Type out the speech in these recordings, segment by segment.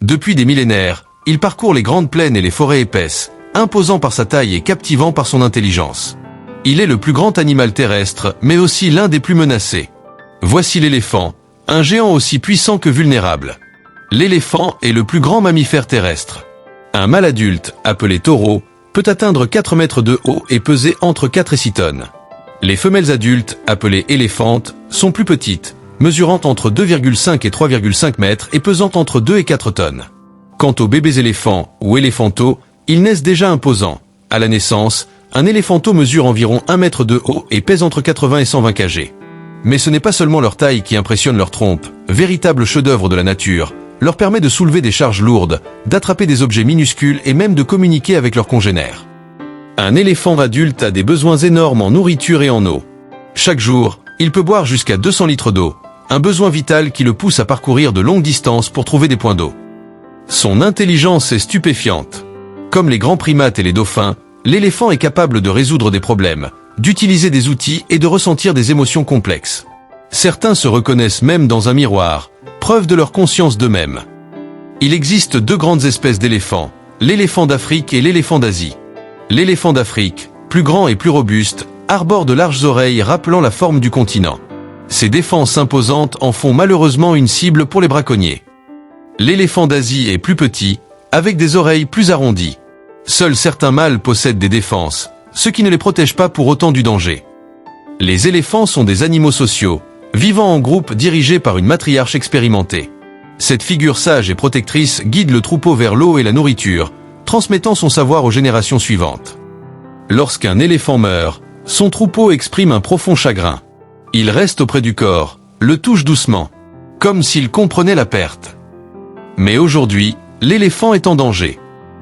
Depuis des millénaires, il parcourt les grandes plaines et les forêts épaisses, imposant par sa taille et captivant par son intelligence. Il est le plus grand animal terrestre, mais aussi l'un des plus menacés. Voici l'éléphant, un géant aussi puissant que vulnérable. L'éléphant est le plus grand mammifère terrestre. Un mâle adulte, appelé taureau, peut atteindre 4 mètres de haut et peser entre 4 et 6 tonnes. Les femelles adultes, appelées éléphantes, sont plus petites, mesurant entre 2,5 et 3,5 mètres et pesant entre 2 et 4 tonnes. Quant aux bébés éléphants ou éléphanteaux, ils naissent déjà imposants. À la naissance, un éléphanteau mesure environ 1 mètre de haut et pèse entre 80 et 120 kg. Mais ce n'est pas seulement leur taille qui impressionne leur trompe, véritable chef-d'œuvre de la nature, leur permet de soulever des charges lourdes, d'attraper des objets minuscules et même de communiquer avec leurs congénères. Un éléphant adulte a des besoins énormes en nourriture et en eau. Chaque jour, il peut boire jusqu'à 200 litres d'eau, un besoin vital qui le pousse à parcourir de longues distances pour trouver des points d'eau. Son intelligence est stupéfiante. Comme les grands primates et les dauphins, l'éléphant est capable de résoudre des problèmes, d'utiliser des outils et de ressentir des émotions complexes. Certains se reconnaissent même dans un miroir, preuve de leur conscience d'eux-mêmes. Il existe 2 grandes espèces d'éléphants, l'éléphant d'Afrique et l'éléphant d'Asie. L'éléphant d'Afrique, plus grand et plus robuste, arbore de larges oreilles rappelant la forme du continent. Ses défenses imposantes en font malheureusement une cible pour les braconniers. L'éléphant d'Asie est plus petit, avec des oreilles plus arrondies. Seuls certains mâles possèdent des défenses, ce qui ne les protège pas pour autant du danger. Les éléphants sont des animaux sociaux, vivant en groupe dirigés par une matriarche expérimentée. Cette figure sage et protectrice guide le troupeau vers l'eau et la nourriture, transmettant son savoir aux générations suivantes. Lorsqu'un éléphant meurt, son troupeau exprime un profond chagrin. Il reste auprès du corps, le touche doucement, comme s'il comprenait la perte. Mais aujourd'hui, l'éléphant est en danger.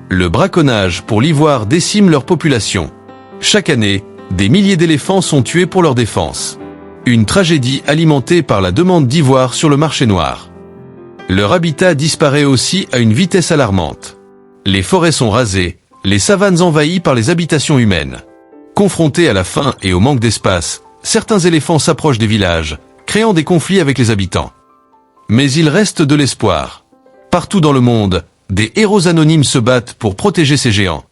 Le braconnage pour l'ivoire décime leur population. Chaque année, des milliers d'éléphants sont tués pour leur défense. Une tragédie alimentée par la demande d'ivoire sur le marché noir. Leur habitat disparaît aussi à une vitesse alarmante. Les forêts sont rasées, les savanes envahies par les habitations humaines. Confrontés à la faim et au manque d'espace, certains éléphants s'approchent des villages, créant des conflits avec les habitants. Mais il reste de l'espoir. Partout dans le monde, des héros anonymes se battent pour protéger ces géants.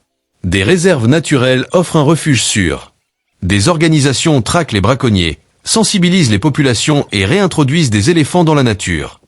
Des réserves naturelles offrent un refuge sûr. Des organisations traquent les braconniers, sensibilisent les populations et réintroduisent des éléphants dans la nature.